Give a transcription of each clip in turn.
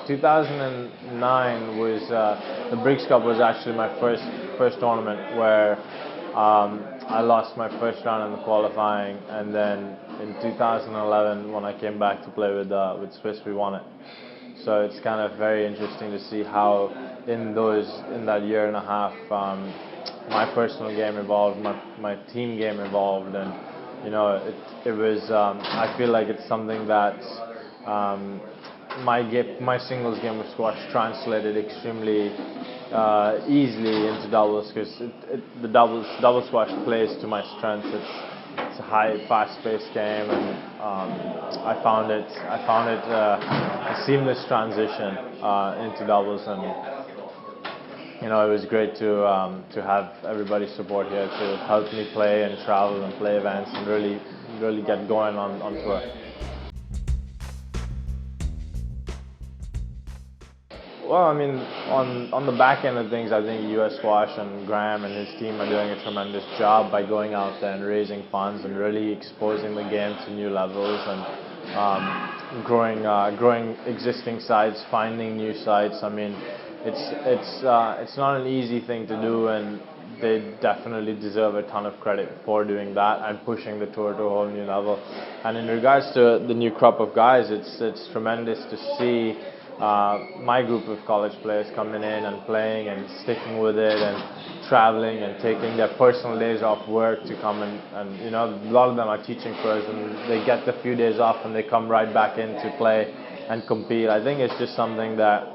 2009 was the Briggs Cup was actually my first tournament where I lost my first round in the qualifying, and then in 2011 when I came back to play with Swiss, we won it. So it's kind of very interesting to see how in that year and a half my personal game evolved, my team game evolved, and you know it was I feel like it's something that my singles game of squash translated extremely easily into doubles, because the double squash plays to my strengths. It's a high, fast-paced game, and I found it a seamless transition into doubles, and you know it was great to have everybody's support here to help me play and travel and play events and really get going on tour. Well, I mean, on the back end of things, I think US Squash and Graham and his team are doing a tremendous job by going out there and raising funds and really exposing the game to new levels, and growing existing sites, finding new sites. I mean, it's not an easy thing to do, and they definitely deserve a ton of credit for doing that and pushing the tour to a whole new level. And in regards to the new crop of guys, it's tremendous to see my group of college players coming in and playing and sticking with it and traveling and taking their personal days off work to come and you know, a lot of them are teaching first, and they get the few days off and they come right back in to play and compete. I think it's just something that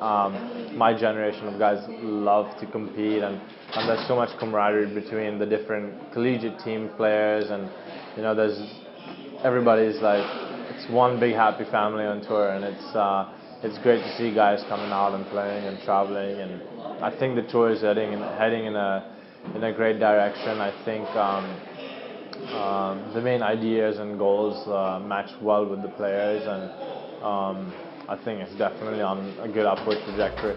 my generation of guys love to compete, and there's so much camaraderie between the different collegiate team players, and you know, everybody's like, it's one big happy family on tour, and it's great to see guys coming out and playing and traveling, and I think the tour is heading in a great direction. I think the main ideas and goals match well with the players, and I think it's definitely on a good upward trajectory.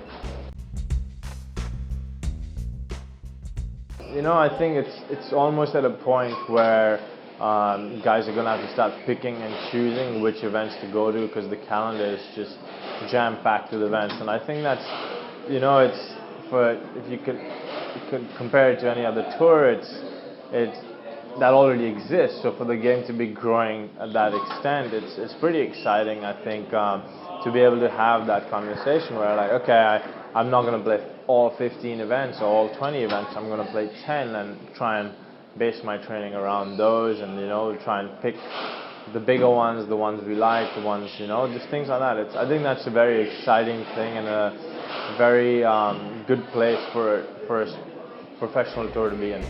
You know, I think it's almost at a point where guys are going to have to start picking and choosing which events to go to, because the calendar is just jam-packed with events, and I think that's, you know, if you could compare it to any other tour, that already exists. So for the game to be growing at that extent, it's pretty exciting, I think, to be able to have that conversation where like, okay, I'm not going to play all 15 events or all 20 events, I'm going to play 10 and try and base my training around those, and you know, try and pick the bigger ones, the ones we like, the ones, you know, just things like that. I think that's a very exciting thing and a very good place for a professional tour to be in.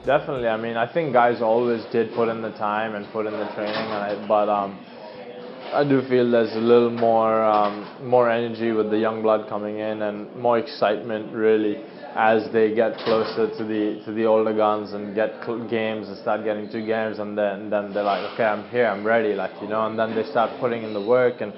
Definitely. I mean, I think guys always did put in the time and put in the training, but I do feel there's a little more energy with the young blood coming in, and more excitement really as they get closer to the older guns and get games and start getting 2 games, and then they're like, okay, I'm here, I'm ready, like, you know, and then they start putting in the work, and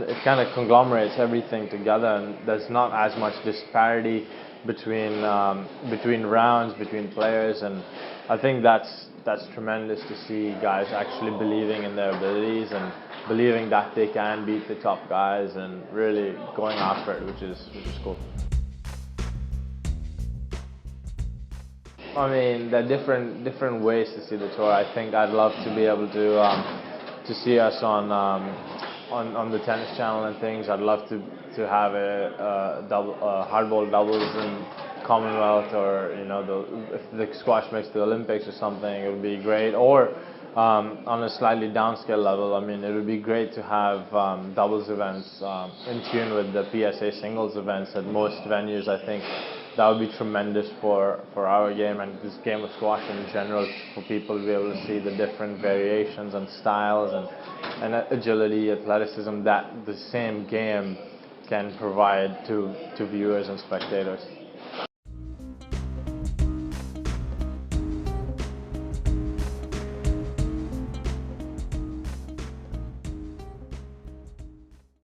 it kind of conglomerates everything together, and there's not as much disparity between rounds, between players, and I think that's tremendous to see guys actually believing in their abilities and believing that they can beat the top guys and really going after it, which is cool. I mean, there are different ways to see the tour. I think I'd love to be able to see us on the tennis channel and things. I'd love to have a hardball doubles in Commonwealth, or you know, if the squash makes the Olympics or something, it would be great. Or on a slightly downscale level, I mean, it would be great to have doubles events in tune with the PSA singles events at most venues. I think that would be tremendous for our game and this game of squash in general, for people to be able to see the different variations and styles and agility, athleticism that the same game can provide to viewers and spectators.